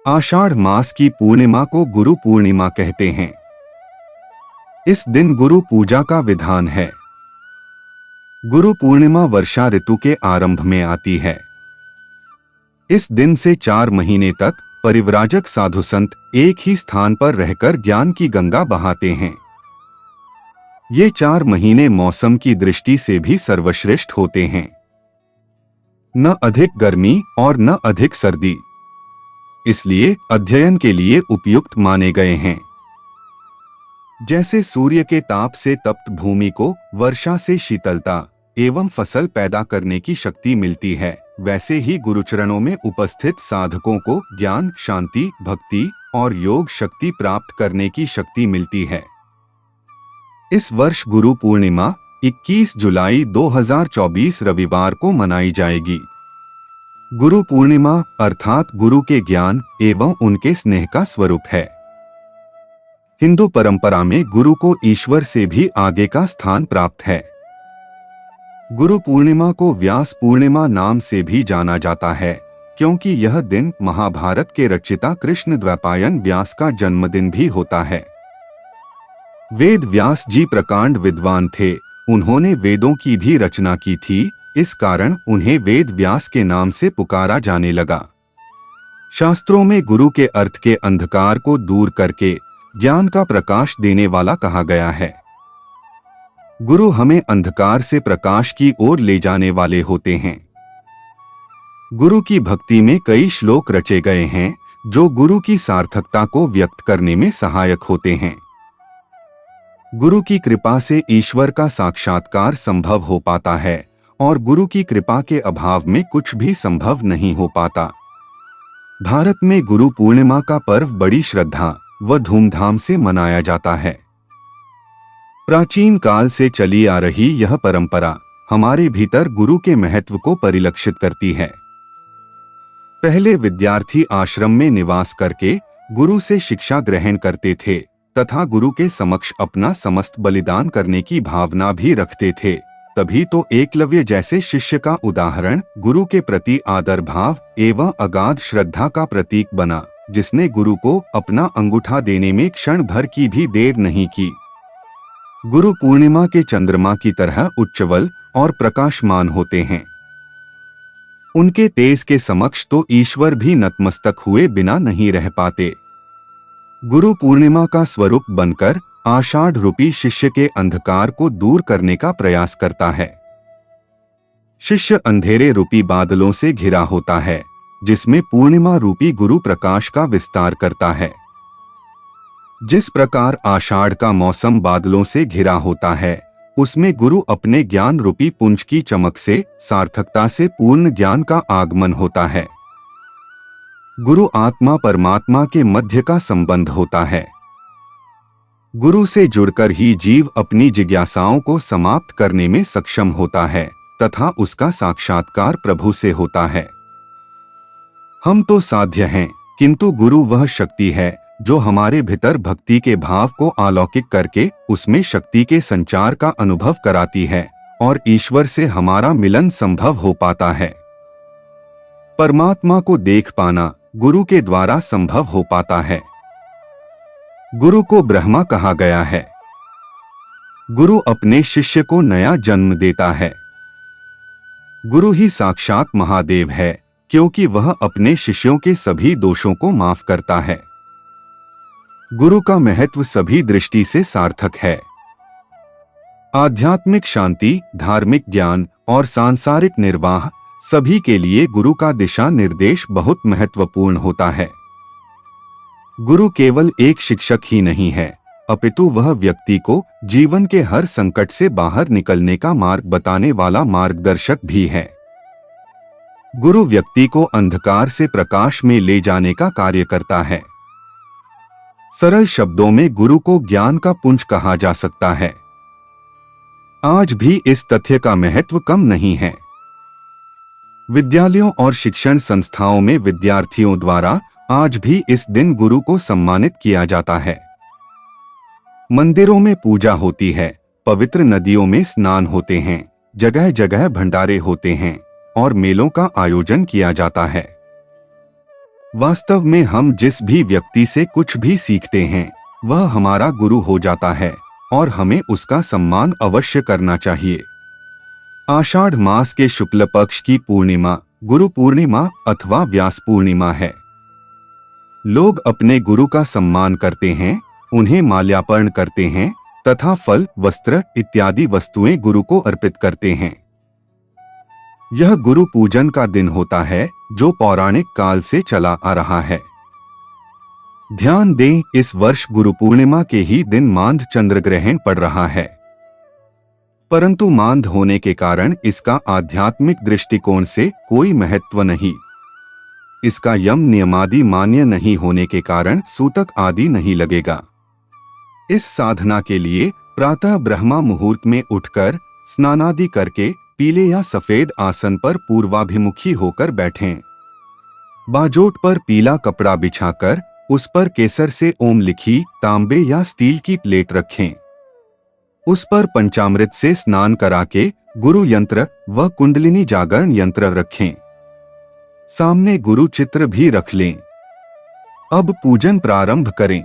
आषाढ़ मास की पूर्णिमा को गुरु पूर्णिमा कहते हैं। इस दिन गुरु पूजा का विधान है। गुरु पूर्णिमा वर्षा ऋतु के आरंभ में आती है। इस दिन से 4 महीने तक परिव्राजक साधु संत एक ही स्थान पर रहकर ज्ञान की गंगा बहाते हैं। ये 4 महीने मौसम की दृष्टि से भी सर्वश्रेष्ठ होते हैं। न अधिक गर्मी और न अधिक सर्दी, इसलिए अध्ययन के लिए उपयुक्त माने गए हैं। जैसे सूर्य के ताप से तप्त भूमि को वर्षा से शीतलता एवं फसल पैदा करने की शक्ति मिलती है, वैसे ही गुरुचरणों में उपस्थित साधकों को ज्ञान, शांति, भक्ति और योग शक्ति प्राप्त करने की शक्ति मिलती है। इस वर्ष गुरु पूर्णिमा 21 जुलाई 2024 रविवार को मनाई जाएगी। गुरु पूर्णिमा अर्थात गुरु के ज्ञान एवं उनके स्नेह का स्वरूप है। हिंदू परंपरा में गुरु को ईश्वर से भी आगे का स्थान प्राप्त है। गुरु पूर्णिमा को व्यास पूर्णिमा नाम से भी जाना जाता है, क्योंकि यह दिन महाभारत के रचयिता कृष्ण द्वैपायन व्यास का जन्मदिन भी होता है। वेद व्यास जी प्रकांड विद्वान थे। उन्होंने वेदों की भी रचना की थी, इस कारण उन्हें वेद व्यास के नाम से पुकारा जाने लगा। शास्त्रों में गुरु के अर्थ के अंधकार को दूर करके ज्ञान का प्रकाश देने वाला कहा गया है। गुरु हमें अंधकार से प्रकाश की ओर ले जाने वाले होते हैं। गुरु की भक्ति में कई श्लोक रचे गए हैं, जो गुरु की सार्थकता को व्यक्त करने में सहायक होते हैं। गुरु की कृपा से ईश्वर का साक्षात्कार संभव हो पाता है और गुरु की कृपा के अभाव में कुछ भी संभव नहीं हो पाता। भारत में गुरु पूर्णिमा का पर्व बड़ी श्रद्धा व धूमधाम से मनाया जाता है। प्राचीन काल से चली आ रही यह परंपरा हमारे भीतर गुरु के महत्व को परिलक्षित करती है। पहले विद्यार्थी आश्रम में निवास करके गुरु से शिक्षा ग्रहण करते थे तथा गुरु के समक्ष अपना समस्त बलिदान करने की भावना भी रखते थे। तभी तो एकलव्य जैसे शिष्य का उदाहरण गुरु के प्रति आदर भाव एवं अगाध श्रद्धा का प्रतीक बना, जिसने गुरु को अपना अंगूठा देने में क्षण भर की भी देर नहीं की। गुरु पूर्णिमा के चंद्रमा की तरह उज्ज्वल और प्रकाशमान होते हैं। उनके तेज के समक्ष तो ईश्वर भी नतमस्तक हुए बिना नहीं रह पाते। गुरु पूर्णिमा का स्वरूप बनकर आषाढ़ रूपी शिष्य के अंधकार को दूर करने का प्रयास करता है। शिष्य अंधेरे रूपी बादलों से घिरा होता है, जिसमें पूर्णिमा रूपी गुरु प्रकाश का विस्तार करता है। जिस प्रकार आषाढ़ का मौसम बादलों से घिरा होता है, उसमें गुरु अपने ज्ञान रूपी पुंज की चमक से सार्थकता से पूर्ण ज्ञान का आगमन होता है। गुरु आत्मा परमात्मा के मध्य का संबंध होता है। गुरु से जुड़कर ही जीव अपनी जिज्ञासाओं को समाप्त करने में सक्षम होता है तथा उसका साक्षात्कार प्रभु से होता है। हम तो साध्य हैं, किंतु गुरु वह शक्ति है जो हमारे भीतर भक्ति के भाव को अलौकिक करके उसमें शक्ति के संचार का अनुभव कराती है और ईश्वर से हमारा मिलन संभव हो पाता है। परमात्मा को देख पाना गुरु के द्वारा संभव हो पाता है। गुरु को ब्रह्मा कहा गया है। गुरु अपने शिष्य को नया जन्म देता है। गुरु ही साक्षात महादेव है, क्योंकि वह अपने शिष्यों के सभी दोषों को माफ करता है। गुरु का महत्व सभी दृष्टि से सार्थक है। आध्यात्मिक शांति, धार्मिक ज्ञान और सांसारिक निर्वाह सभी के लिए गुरु का दिशा निर्देश बहुत महत्वपूर्ण होता है। गुरु केवल एक शिक्षक ही नहीं है, अपितु वह व्यक्ति को जीवन के हर संकट से बाहर निकलने का मार्ग बताने वाला मार्गदर्शक भी है। गुरु व्यक्ति को अंधकार से प्रकाश में ले जाने का कार्य करता है। सरल शब्दों में गुरु को ज्ञान का पुंज कहा जा सकता है। आज भी इस तथ्य का महत्व कम नहीं है। विद्यालयों और शिक्षण संस्थाओं में विद्यार्थियों द्वारा आज भी इस दिन गुरु को सम्मानित किया जाता है। मंदिरों में पूजा होती है, पवित्र नदियों में स्नान होते हैं, जगह जगह भंडारे होते हैं और मेलों का आयोजन किया जाता है। वास्तव में हम जिस भी व्यक्ति से कुछ भी सीखते हैं वह हमारा गुरु हो जाता है और हमें उसका सम्मान अवश्य करना चाहिए। आषाढ़ मास के शुक्ल पक्ष की पूर्णिमा गुरु पूर्णिमा अथवा व्यास पूर्णिमा है। लोग अपने गुरु का सम्मान करते हैं, उन्हें माल्यार्पण करते हैं तथा फल, वस्त्र इत्यादि वस्तुएं गुरु को अर्पित करते हैं। यह गुरु पूजन का दिन होता है जो पौराणिक काल से चला आ रहा है। ध्यान दें, इस वर्ष गुरु पूर्णिमा के ही दिन मांध चंद्र ग्रहण पड़ रहा है, परंतु मांध होने के कारण इसका आध्यात्मिक दृष्टिकोण से कोई महत्व नहीं। इसका यम नियमादि मान्य नहीं होने के कारण सूतक आदि नहीं लगेगा। इस साधना के लिए प्रातः ब्रह्मा मुहूर्त में उठकर स्नानादि करके पीले या सफेद आसन पर पूर्वाभिमुखी होकर बैठें। बाजोट पर पीला कपड़ा बिछाकर उस पर केसर से ओम लिखी तांबे या स्टील की प्लेट रखें। उस पर पंचामृत से स्नान करा के गुरु यंत्र व कुंडलिनी जागरण यंत्र रखें। सामने गुरु चित्र भी रख लें। अब पूजन प्रारंभ करें।